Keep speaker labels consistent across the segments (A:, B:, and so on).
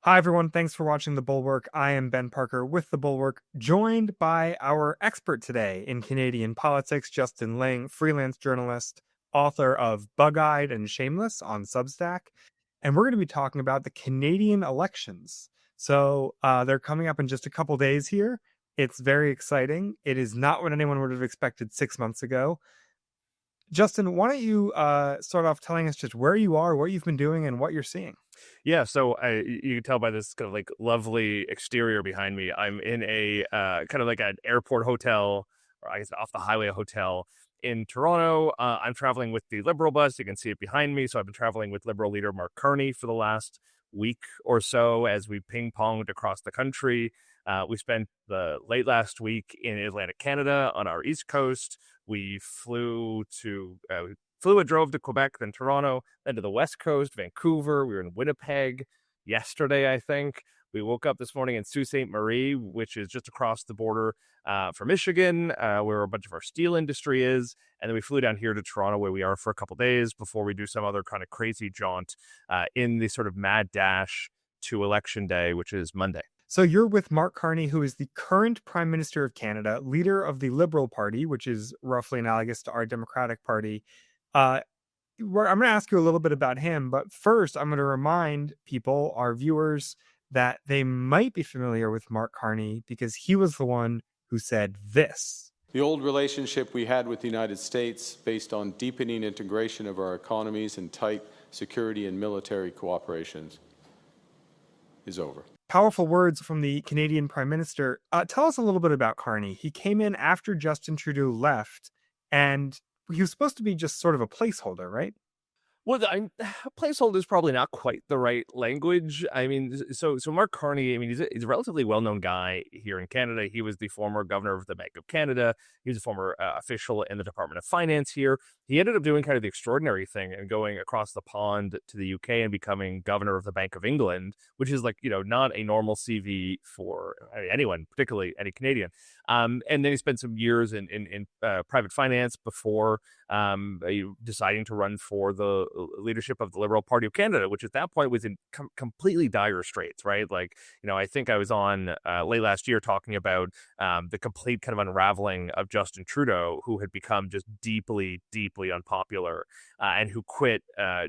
A: Hi, everyone. Thanks for watching The Bulwark. I am Ben Parker with The Bulwark, joined by our expert today in Canadian politics, Justin Ling, freelance journalist, author of Bug-Eyed and Shameless on Substack. And we're going to be talking about the Canadian elections. They're coming up in just a couple days here. It's very exciting. It is not what anyone would have expected 6 months ago. Justin, why don't you start off telling us just where you are, what you've been doing, and what you're seeing?
B: Yeah, so you can tell by this kind of like lovely exterior behind me. I'm in a kind of like an airport hotel, or I guess off the highway hotel in Toronto. I'm traveling with the Liberal bus. You can see it behind me. So I've been traveling with Liberal leader Mark Carney for the last week or so as we ping ponged across the country. We spent the late last week in Atlantic Canada on our east coast. We flew and drove to Quebec, then Toronto, then to the West Coast, Vancouver. We were in Winnipeg yesterday, I think. We woke up this morning in Sault Ste. Marie, which is just across the border from Michigan, where a bunch of our steel industry is. And then we flew down here to Toronto, where we are for a couple days before we do some other kind of crazy jaunt in the sort of mad dash to Election Day, which is Monday.
A: So you're with Mark Carney, who is the current Prime Minister of Canada, leader of the Liberal Party, which is roughly analogous to our Democratic Party. I'm going to ask you a little bit about him, but first I'm going to remind people, our viewers, that they might be familiar with Mark Carney because he was the one who said this.
C: The old relationship we had with the United States, based on deepening integration of our economies and tight security and military cooperations, is over.
A: Powerful words from the Canadian Prime Minister. Tell us a little bit about Carney. He came in after Justin Trudeau left, and he was supposed to be just sort of a placeholder, right?
B: Well, placeholder is probably not quite the right language. I mean, so Mark Carney, I mean, he's a relatively well-known guy here in Canada. He was the former governor of the Bank of Canada. He was a former official in the Department of Finance here. He ended up doing kind of the extraordinary thing and going across the pond to the UK and becoming governor of the Bank of England, which is like, not a normal CV for anyone, particularly any Canadian. And then he spent some years in private finance before deciding to run for the leadership of the Liberal Party of Canada, which at that point was in completely dire straits, right? Like, I think I was on late last year talking about the complete kind of unraveling of Justin Trudeau, who had become just deeply, deeply unpopular and who quit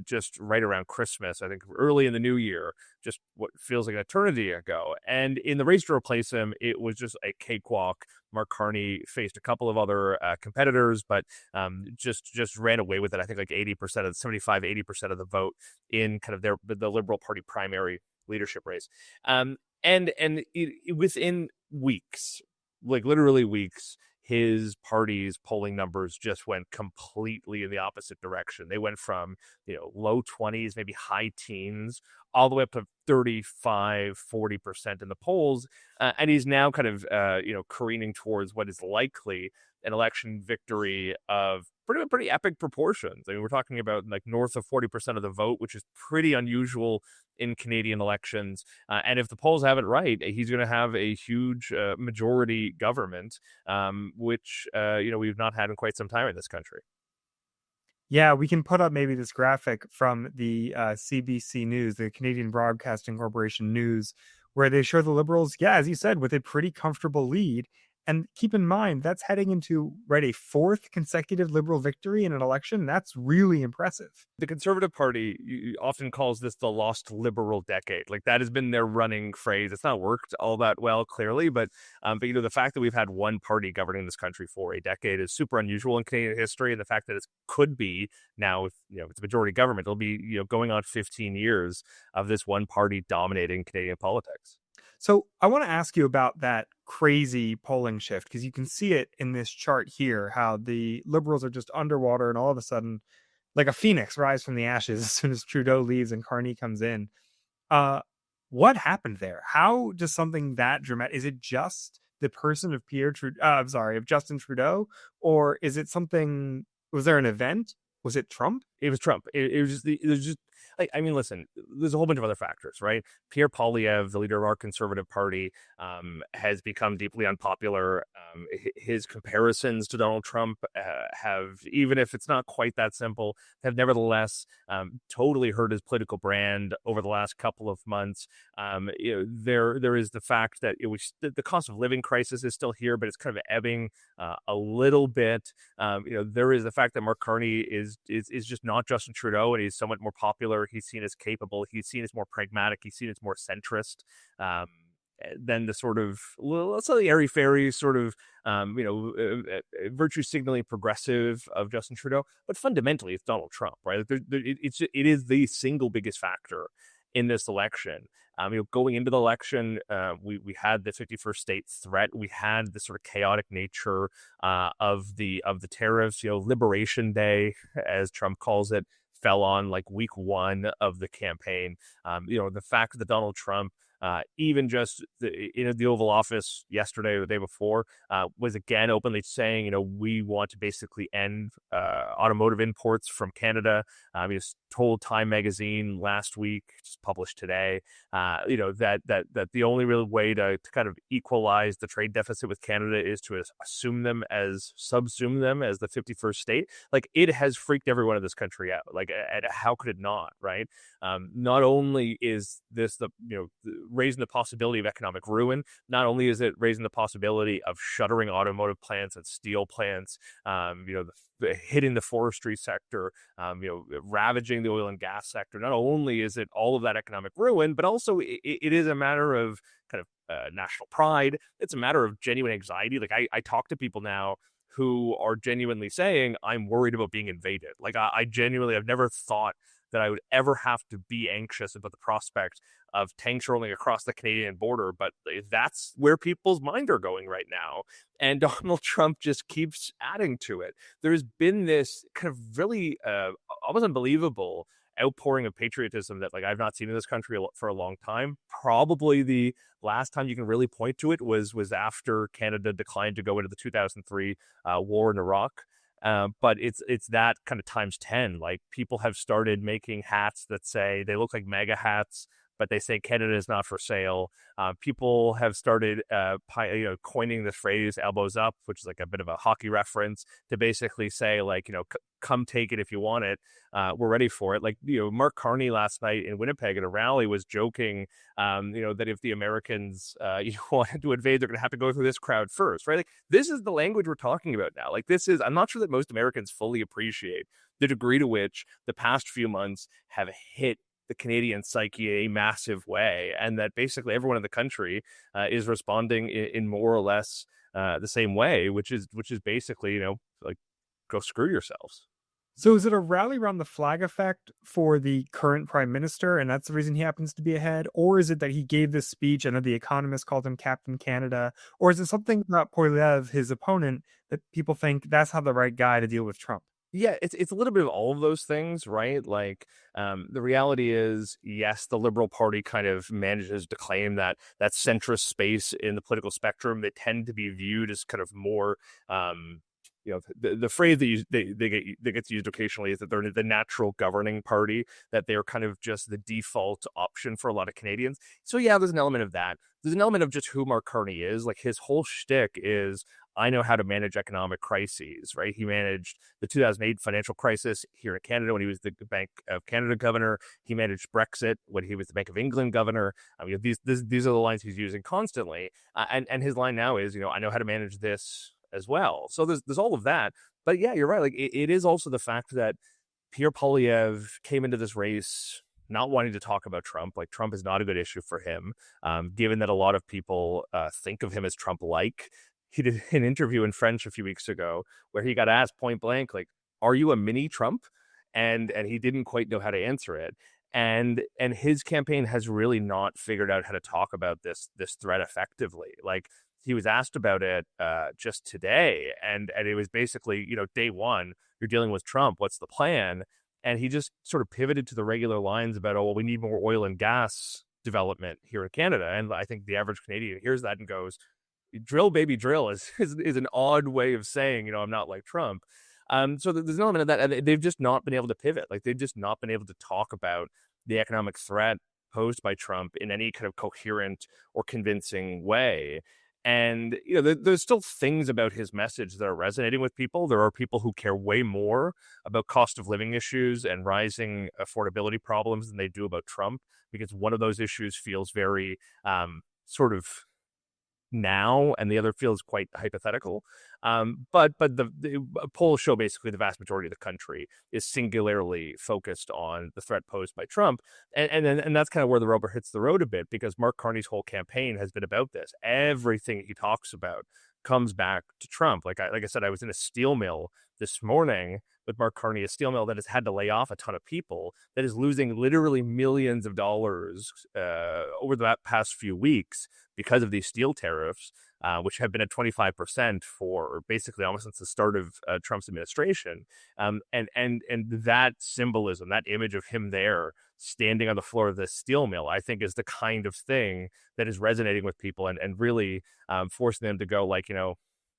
B: just right around Christmas, I think early in the new year, just what feels like an eternity ago. And in the race to replace him, it was just a cakewalk. Mark Carney faced a couple of other competitors, but just ran away with it. I think like 80% of 80% of the vote in kind of the Liberal Party primary leadership race. Within weeks, like literally weeks, his party's polling numbers just went completely in the opposite direction. They went from, low 20s, maybe high teens, all the way up to 35-40% in the polls. And he's now kind of, careening towards what is likely an election victory of pretty epic proportions. I mean, we're talking about like north of 40% of the vote, which is pretty unusual in Canadian elections. And if the polls have it right, he's going to have a huge majority government, which, we've not had in quite some time in this country.
A: Yeah, we can put up maybe this graphic from the CBC News, the Canadian Broadcasting Corporation News, where they show the Liberals, as you said, with a pretty comfortable lead. And keep in mind, that's heading into a fourth consecutive Liberal victory in an election. That's really impressive.
B: The Conservative Party often calls this the lost Liberal decade. Like that has been their running phrase. It's not worked all that well, clearly, but the fact that we've had one party governing this country for a decade is super unusual in Canadian history, and the fact that it could be now, if it's a majority government, it'll be going on 15 years of this one party dominating Canadian politics.
A: So I want to ask you about that crazy polling shift, because you can see it in this chart here, how the Liberals are just underwater and all of a sudden, like a phoenix, rise from the ashes as soon as Trudeau leaves and Carney comes in. What happened there? How does something that dramatic? Is it just the person of of Justin Trudeau, or is it something? Was there an event? Was it Trump?
B: It was Trump. It was just like, I mean, listen, there's a whole bunch of other factors, right? Pierre Poilievre, the leader of our Conservative Party, has become deeply unpopular. His comparisons to Donald Trump have, even if it's not quite that simple, have nevertheless totally hurt his political brand over the last couple of months. There is the fact that the cost of living crisis is still here, but it's kind of ebbing a little bit. There is the fact that Mark Carney is just not Justin Trudeau, and he's somewhat more popular. He's seen as capable. He's seen as more pragmatic. He's seen as more centrist than the sort of, let's say, the airy-fairy sort of, virtue signaling progressive of Justin Trudeau. But fundamentally, it's Donald Trump, right? It is the single biggest factor in this election. Going into the election, we had the 51st state threat. We had the sort of chaotic nature of the tariffs. Liberation Day, as Trump calls it, fell on like week one of the campaign. The fact that Donald Trump, even just the Oval Office yesterday or the day before, was again openly saying, we want to basically end automotive imports from Canada. He told Time magazine last week, just published today, that the only real way to kind of equalize the trade deficit with Canada is to subsume them as the 51st state. Like, it has freaked everyone in this country out. Like, how could it not, right? Not only is this raising the possibility of economic ruin, not only is it raising the possibility of shuttering automotive plants and steel plants, hitting the forestry sector, ravaging the oil and gas sector. Not only is it all of that economic ruin, but also it is a matter of kind of national pride. It's a matter of genuine anxiety. Like, I talk to people now who are genuinely saying, I'm worried about being invaded. Like, I've never thought that I would ever have to be anxious about the prospect of tanks rolling across the Canadian border, but that's where people's minds are going right now. And Donald Trump just keeps adding to it. There's been this kind of really almost unbelievable outpouring of patriotism that, like, I've not seen in this country for a long time. Probably the last time you can really point to it was after Canada declined to go into the 2003 war in Iraq. But it's that kind of times 10. Like, people have started making hats that say, they look like MAGA hats, but they say Canada is not for sale. People have started coining the phrase elbows up, which is like a bit of a hockey reference, to basically say, like, come take it if you want it. We're ready for it. Like, Mark Carney last night in Winnipeg at a rally was joking, that if the Americans wanted to invade, they're going to have to go through this crowd first, right? Like, this is the language we're talking about now. Like, I'm not sure that most Americans fully appreciate the degree to which the past few months have hit the Canadian psyche a massive way, and that basically everyone in the country is responding in more or less the same way, which is basically, like, go screw yourselves.
A: So is it a rally around the flag effect for the current prime minister, and that's the reason he happens to be ahead? Or is it that he gave this speech and The Economist called him Captain Canada? Or is it something about Poilievre, his opponent, that people think that's not the right guy to deal with Trump?
B: Yeah, it's a little bit of all of those things, right? Like, the reality is, yes, the Liberal Party kind of manages to claim that centrist space in the political spectrum. They tend to be viewed as kind of more, the phrase that gets used occasionally is that they're the natural governing party, that they're kind of just the default option for a lot of Canadians. So yeah, there's an element of that. There's an element of just who Mark Carney is. Like, his whole shtick is, I know how to manage economic crises, right? He managed the 2008 financial crisis here in Canada when he was the Bank of Canada governor. He managed Brexit when he was the Bank of England governor. I mean, these are the lines he's using constantly. And his line now is, I know how to manage this as well. So there's all of that. But yeah, you're right. Like, it is also the fact that Pierre Poilievre came into this race not wanting to talk about Trump. Like, Trump is not a good issue for him, given that a lot of people think of him as Trump-like. He did an interview in French a few weeks ago where he got asked point blank, like, are you a mini Trump? And he didn't quite know how to answer it. And his campaign has really not figured out how to talk about this threat effectively. Like, he was asked about it just today, and it was basically, day one, you're dealing with Trump, what's the plan? And he just sort of pivoted to the regular lines about, we need more oil and gas development here in Canada. And I think the average Canadian hears that and goes, drill, baby, drill is an odd way of saying, I'm not like Trump. So there's an element of that, and they've just not been able to pivot. Like they've just not been able to talk about the economic threat posed by Trump in any kind of coherent or convincing way. And there's still things about his message that are resonating with people. There are people who care way more about cost of living issues and rising affordability problems than they do about Trump, because one of those issues feels very sort of now, and the other feels quite hypothetical. But the polls show basically the vast majority of the country is singularly focused on the threat posed by Trump, and that's kind of where the rubber hits the road a bit, because Mark Carney's whole campaign has been about this. Everything he talks about comes back to Trump. Like I said, I was in a steel mill this morning with Mark Carney, a steel mill that has had to lay off a ton of people, that is losing literally millions of dollars over the past few weeks because of these steel tariffs, which have been at 25% for basically almost since the start of Trump's administration. And that symbolism, that image of him there standing on the floor of this steel mill, I think is the kind of thing that is resonating with people and really forcing them to go like,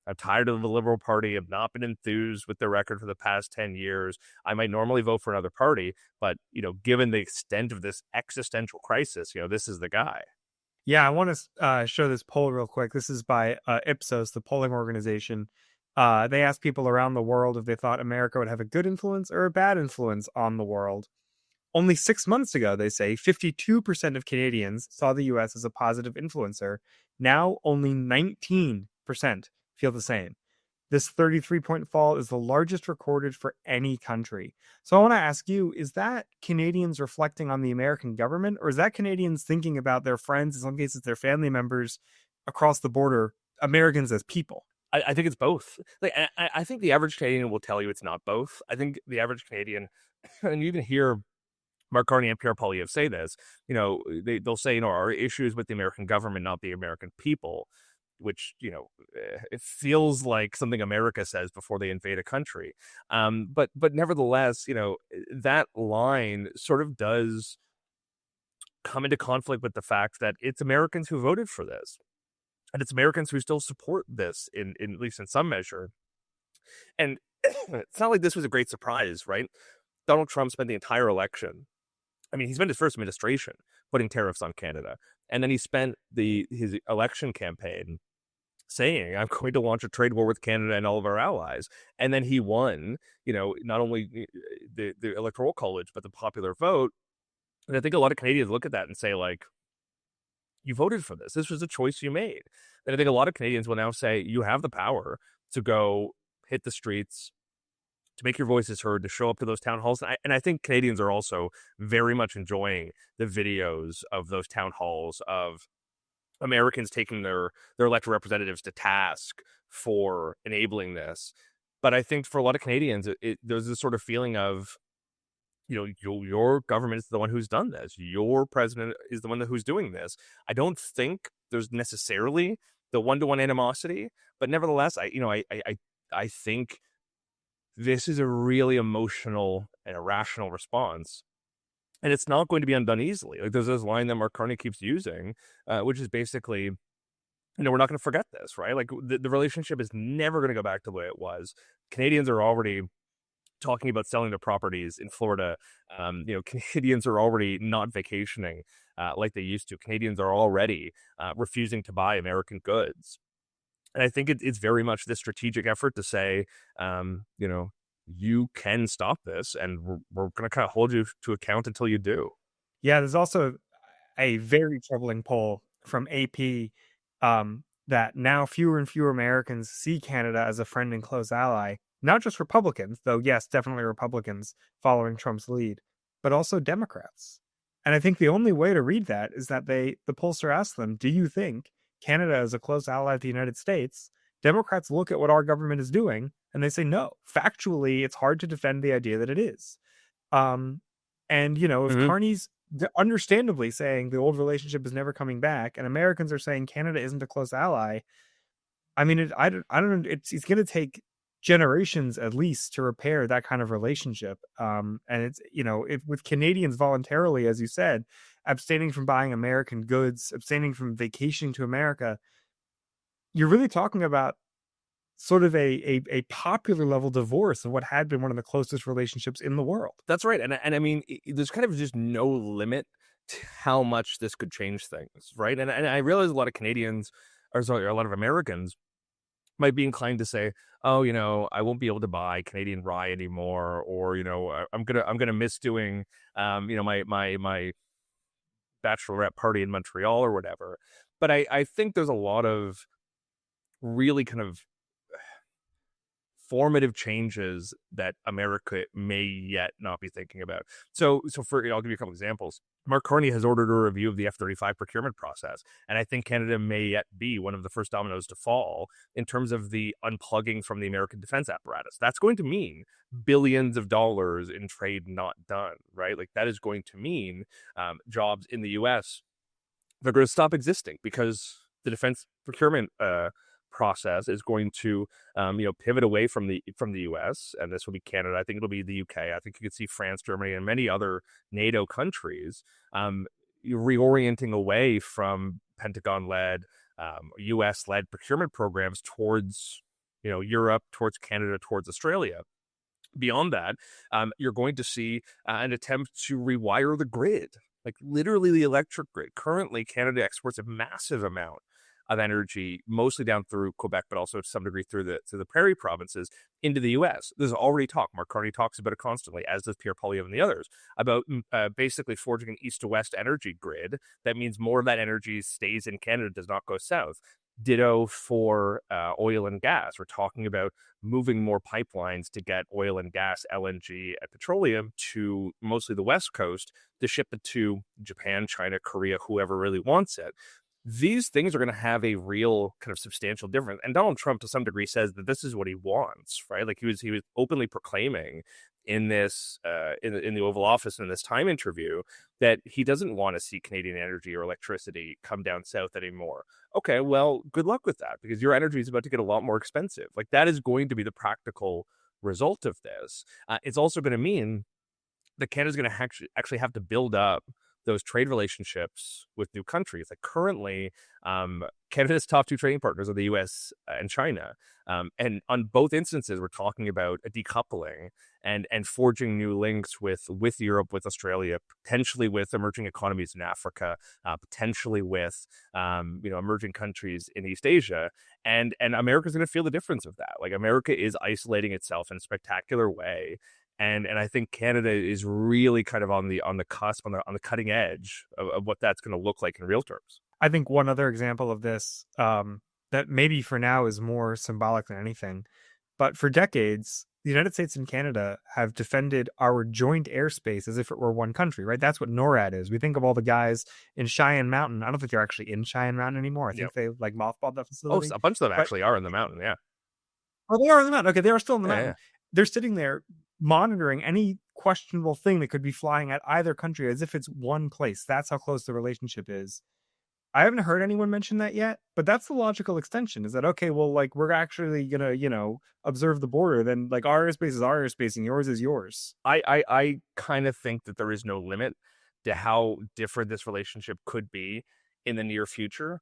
B: I'm tired of the Liberal Party. I've not been enthused with their record for the past 10 years. I might normally vote for another party, but, given the extent of this existential crisis, this is the guy.
A: Yeah, I want to show this poll real quick. This is by Ipsos, the polling organization. They asked people around the world if they thought America would have a good influence or a bad influence on the world. Only 6 months ago, they say, 52% of Canadians saw the U.S. as a positive influencer. Now, only 19% feel the same. This 33-point fall is the largest recorded for any country. So I want to ask you, is that Canadians reflecting on the American government, or is that Canadians thinking about their friends, in some cases their family members across the border, Americans as people?
B: I think it's both. Like, I think the average Canadian will tell you it's not both. I think the average Canadian, and you even hear Mark Carney and Pierre Poilievre say this, they'll say, our issues with the American government, not the American people, which, it feels like something America says before they invade a country. But nevertheless, that line sort of does come into conflict with the fact that it's Americans who voted for this. And it's Americans who still support this in at least in some measure. And it's not like this was a great surprise, right? Donald Trump spent the entire election. He spent his first administration putting tariffs on Canada. And then he spent his election campaign saying, I'm going to launch a trade war with Canada and all of our allies. And then he won, not only the Electoral College, but the popular vote. And I think a lot of Canadians look at that and say, like, you voted for this. This was a choice you made. And I think a lot of Canadians will now say, you have the power to go hit the streets, to make your voices heard, to show up to those town halls. And I think Canadians are also very much enjoying the videos of those town halls, of Americans taking their elected representatives to task for enabling this. But I think for a lot of Canadians, there's this sort of feeling of, your government is the one who's done this. Your president is the one who's doing this. I don't think there's necessarily the one-to-one animosity, but nevertheless, I think this is a really emotional and irrational response. And it's not going to be undone easily. Like, there's this line that Mark Carney keeps using, which is basically, we're not going to forget this, right? Like, the relationship is never going to go back to the way it was. Canadians are already talking about selling their properties in Florida. Canadians are already not vacationing like they used to. Canadians are already refusing to buy American goods. And I think it's very much this strategic effort to say, you can stop this, and we're going to kind of hold you to account until you do.
A: Yeah, there's also a very troubling poll from AP that now fewer and fewer Americans see Canada as a friend and close ally. Not just Republicans, though, yes, definitely Republicans following Trump's lead, but also Democrats. And I think the only way to read that is that the pollster asked them, do you think Canada is a close ally of the United States? Democrats look at what our government is doing and they say, no, factually, it's hard to defend the idea that it is. If Carney's understandably saying the old relationship is never coming back, and Americans are saying Canada isn't a close ally, I don't know. It's going to take generations at least to repair that kind of relationship. And it's, if with Canadians voluntarily, as you said, abstaining from buying American goods, abstaining from vacationing to America, you're really talking about sort of a popular level divorce of what had been one of the closest relationships in the world.
B: That's right. And I mean, there's kind of just no limit to how much this could change things, right? And I realize a lot of Canadians, or sorry, a lot of Americans might be inclined to say, oh, I won't be able to buy Canadian rye anymore, or I'm gonna miss doing my bachelorette party in Montreal or whatever. But I think there's a lot of really kind of formative changes that America may yet not be thinking about. So for I'll give you a couple examples. Mark Carney has ordered a review of the F-35 procurement process, and I think Canada may yet be one of the first dominoes to fall in terms of the unplugging from the American defense apparatus. That's going to mean billions of dollars in trade not done, right? Like that is going to mean jobs in the U.S. They're going to stop existing because the defense procurement process is going to pivot away from the U.S., and this will be Canada. I think it'll be the U.K. I think you could see France, Germany, and many other NATO countries reorienting away from Pentagon-led, U.S.-led procurement programs towards Europe, towards Canada, towards Australia. Beyond that, you're going to see an attempt to rewire the grid, like literally the electric grid. Currently, Canada exports a massive amount of energy, mostly down through Quebec, but also to some degree through the prairie provinces into the U.S. There's already talk. Mark Carney talks about it constantly, as does Pierre Poilievre and the others, about basically forging an east to west energy grid. That means more of that energy stays in Canada, does not go south. Ditto for oil and gas. We're talking about moving more pipelines to get oil and gas, LNG, and petroleum to mostly the West Coast to ship it to Japan, China, Korea, whoever really wants it. These things are going to have a real kind of substantial difference. And Donald Trump, to some degree, says that this is what he wants, right? Like he was openly proclaiming in this in the Oval Office in this Time interview that he doesn't want to see Canadian energy or electricity come down south anymore. Okay, well, good luck with that, because your energy is about to get a lot more expensive. Like that is going to be the practical result of this. It's also going to mean that Canada's going to actually have to build up those trade relationships with new countries. Like currently, Canada's top two trading partners are the U.S. And China. And on both instances, we're talking about a decoupling and forging new links with Europe, with Australia, potentially with emerging economies in Africa, potentially with emerging countries in East Asia. And America's going to feel the difference of that. Like America is isolating itself in a spectacular way. And I think Canada is really kind of on the cusp, on the cutting edge of what that's going to look like in real terms.
A: I think one other example of this that maybe for now is more symbolic than anything, but for decades, the United States and Canada have defended our joint airspace as if it were one country, right? That's what NORAD is. We think of all the guys in Cheyenne Mountain. I don't think they're actually in Cheyenne Mountain anymore. I think they like mothballed that facility.
B: Oh, a bunch of them actually are in the mountain, yeah.
A: Oh, they are in the mountain. Okay, they are still in the mountain.
B: Yeah.
A: They're sitting there monitoring any questionable thing that could be flying at either country as if it's one place. That's how close the relationship is. I haven't heard anyone mention that yet, but that's the logical extension. Is that, okay, well, like, we're actually gonna, observe the border, then like our airspace is our airspace and yours is yours.
B: I kind of think that there is no limit to how different this relationship could be in the near future.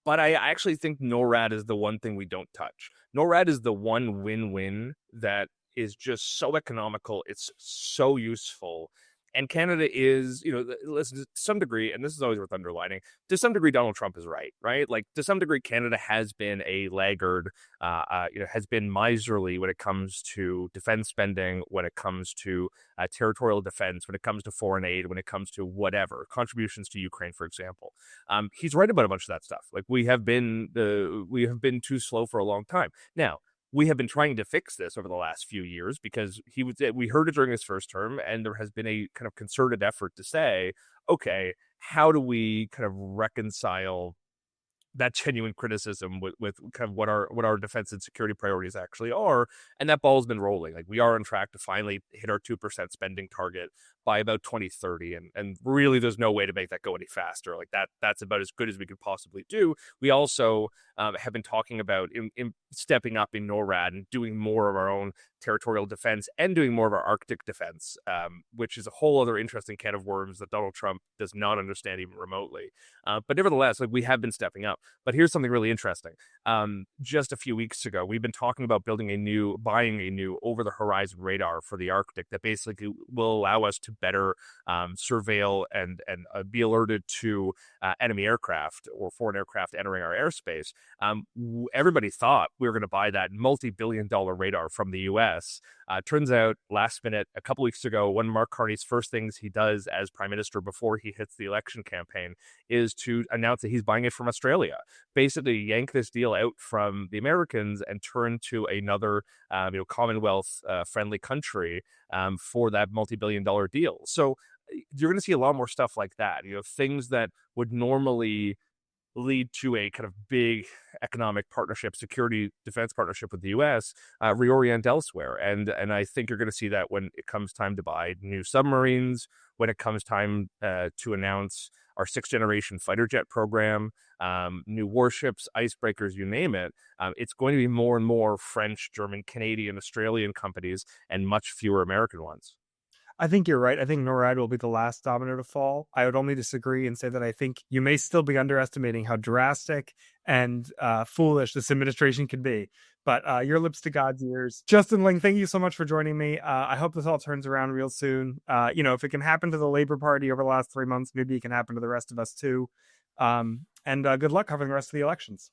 B: But I actually think NORAD is the one thing we don't touch. NORAD is the one win-win that is just so economical. It's so useful. And Canada is, listen, to some degree, and this is always worth underlining, to some degree, Donald Trump is right? Like, to some degree, Canada has been a laggard, has been miserly when it comes to defense spending, when it comes to territorial defense, when it comes to foreign aid, when it comes to whatever, contributions to Ukraine, for example. He's right about a bunch of that stuff. Like, we have been too slow for a long time. Now, we have been trying to fix this over the last few years because we heard it during his first term, and there has been a kind of concerted effort to say, okay, how do we kind of reconcile that genuine criticism with kind of what our defense and security priorities actually are? And that ball's been rolling. Like, we are on track to finally hit our 2% spending target by about 2030. And really, there's no way to make that go any faster. Like that's about as good as we could possibly do. We also have been talking about in stepping up in NORAD and doing more of our own territorial defense and doing more of our Arctic defense, which is a whole other interesting can of worms that Donald Trump does not understand even remotely. But nevertheless, like, we have been stepping up. But here's something really interesting. Just a few weeks ago, we've been talking about buying a new over-the-horizon radar for the Arctic that basically will allow us to better surveil and be alerted to enemy aircraft or foreign aircraft entering our airspace. Everybody thought we were going to buy that multi-billion-dollar radar from the U.S. Turns out, last minute, a couple weeks ago, one of Mark Carney's first things he does as prime minister before he hits the election campaign is to announce that he's buying it from Australia. Basically, yank this deal out from the Americans and turn to another, Commonwealth-friendly country for that multi-billion-dollar deal. So you're going to see a lot more stuff like that. Things that would normally lead to a kind of big economic partnership, security defense partnership with the U.S., reorient elsewhere. And I think you're going to see that when it comes time to buy new submarines, when it comes time to announce our 6th-generation fighter jet program, new warships, icebreakers, you name it. It's going to be more and more French, German, Canadian, Australian companies and much fewer American ones.
A: I think you're right. I think NORAD will be the last domino to fall. I would only disagree and say that I think you may still be underestimating how drastic and foolish this administration can be. But your lips to God's ears. Justin Ling, thank you so much for joining me. I hope this all turns around real soon. If it can happen to the Labour Party over the last 3 months, maybe it can happen to the rest of us too. And good luck covering the rest of the elections.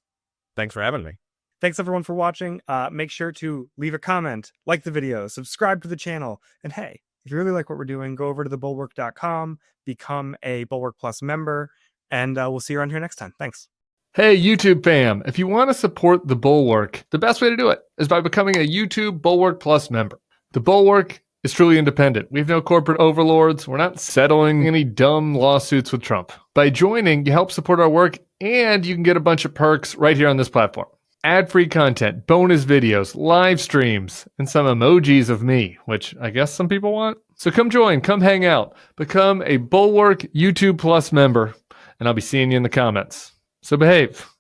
B: Thanks for having me.
A: Thanks everyone for watching. Make sure to leave a comment, like the video, subscribe to the channel, and hey, if you really like what we're doing, go over to thebulwark.com, become a Bulwark Plus member, and we'll see you around here next time. Thanks.
D: Hey, YouTube fam, if you want to support The Bulwark, the best way to do it is by becoming a YouTube Bulwark Plus member. The Bulwark is truly independent. We have no corporate overlords. We're not settling any dumb lawsuits with Trump. By joining, you help support our work, and you can get a bunch of perks right here on this platform. Ad-free content, bonus videos, live streams, and some emojis of me, which I guess some people want. So come join, come hang out, become a Bulwark YouTube Plus member, and I'll be seeing you in the comments. So behave.